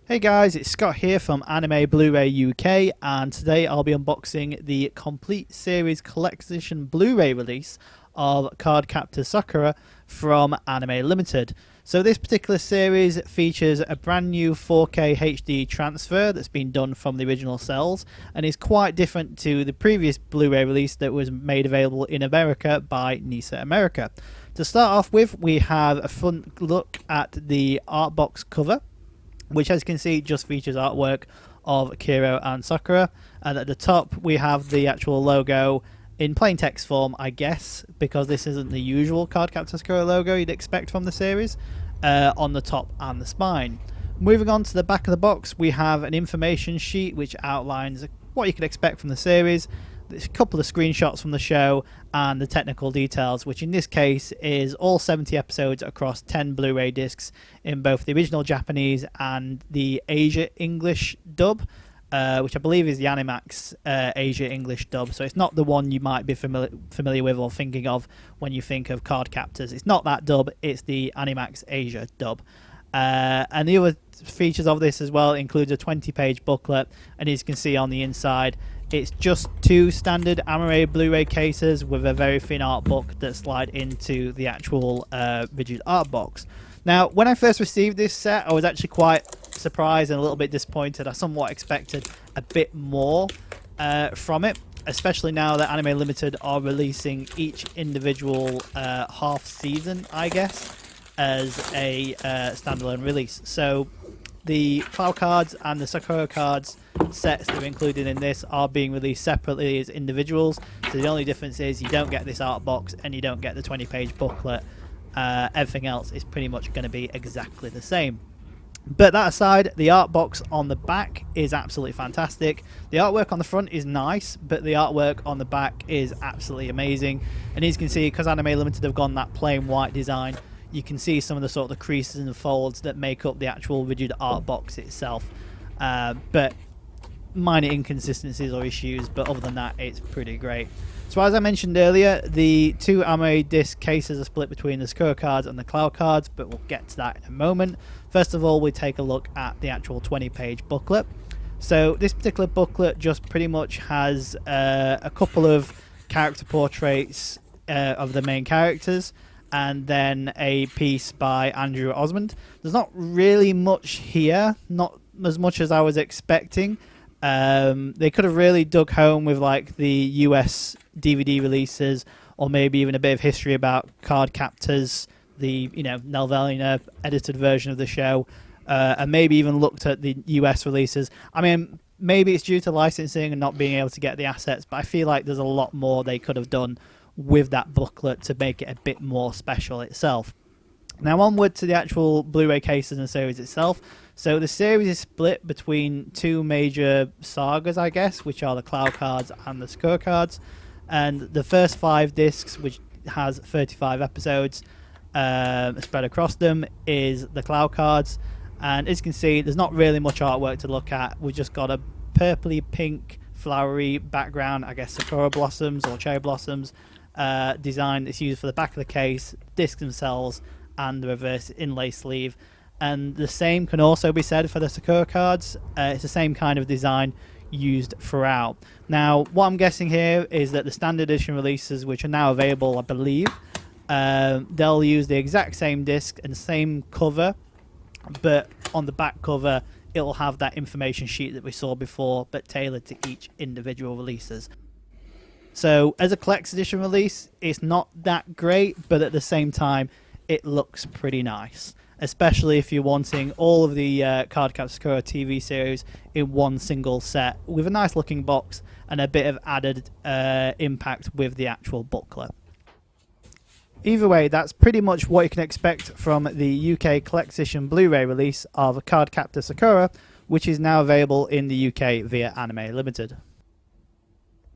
Hey guys, it's Scott here from AnimeBlurayUK, and today I'll be unboxing the complete series collector's edition Blu-ray release of Cardcaptor Sakura from Anime Limited. So this particular series features a brand new 4K HD transfer that's been done from the original cells and is quite different to the previous Blu-ray release that was made available in America by Nisa America. To start off with, we have a front look at the art box cover, which, as you can see, just features artwork of Kiro and Sakura. And at the top, we have the actual logo in plain text form, I guess, because this isn't the usual Cardcaptor Sakura logo you'd expect from the series, on the top and the spine. Moving on to the back of the box, we have an information sheet which outlines what you could expect from the series. There's a couple of screenshots from the show and the technical details, which in this case is all 70 episodes across 10 Blu-ray discs in both the original Japanese and the Asia English dub, which I believe is the Animax Asia English dub. So it's not the one you might be familiar with or thinking of when you think of Cardcaptors. It's not that dub, it's the Animax Asia dub. And the other features of this as well includes a 20-page booklet, and as you can see on the inside, it's just two standard Anime Blu-ray cases with a very thin art book that slide into the actual rigid art box. Now, when I first received this set, I was actually quite surprised and a little bit disappointed. I somewhat expected a bit more from it, especially now that Anime Limited are releasing each individual half season, I guess, as a standalone release. So the Cloud cards and the Sakura cards sets that are included in this are being released separately as individuals. So the only difference is you don't get this art box and you don't get the 20-page booklet. Everything else is pretty much going to be exactly the same. But that aside, the art box on the back is absolutely fantastic. The artwork on the front is nice, but the artwork on the back is absolutely amazing. And as you can see, because Anime Limited have gone that plain white design, you can see some of the sort of creases and folds that make up the actual rigid art box itself. But minor inconsistencies or issues, but other than that, it's pretty great. So as I mentioned earlier, the two Anime disc cases are split between the Sakura cards and the Cloud cards, but we'll get to that in a moment. First of all, we take a look at the actual 20-page booklet. So this particular booklet just pretty much has a couple of character portraits of the main characters, and then a piece by Andrew Osmond. There's not really much here, not as much as I was expecting. They could have really dug home with like the US DVD releases, or maybe even a bit of history about Cardcaptors, the Nelvelina edited version of the show, and maybe even looked at the US releases. I mean, maybe it's due to licensing and not being able to get the assets, but I feel like there's a lot more they could have done with that booklet to make it a bit more special itself. Now onward to the actual Blu-ray cases and the series itself. So the series is split between two major sagas, I guess, which are the Cloud cards and the Sakura cards. And the first 5 discs, which has 35 episodes spread across them, is the Cloud cards. And as you can see, there's not really much artwork to look at. We've just got a purpley pink flowery background, I guess Sakura blossoms or cherry blossoms, design that's used for the back of the case, discs themselves, and the reverse inlay sleeve. And the same can also be said for the Sakura cards. It's the same kind of design used throughout. Now, what I'm guessing here is that the standard edition releases, which are now available, I believe, they'll use the exact same disc and same cover, but on the back cover, it'll have that information sheet that we saw before, but tailored to each individual releases. So as a collector's edition release, it's not that great, but at the same time, it looks pretty nice, especially if you're wanting all of the Cardcaptor Sakura TV series in one single set with a nice looking box and a bit of added impact with the actual booklet. Either way, that's pretty much what you can expect from the UK collector's edition Blu-ray release of Cardcaptor Sakura, which is now available in the UK via Anime Limited.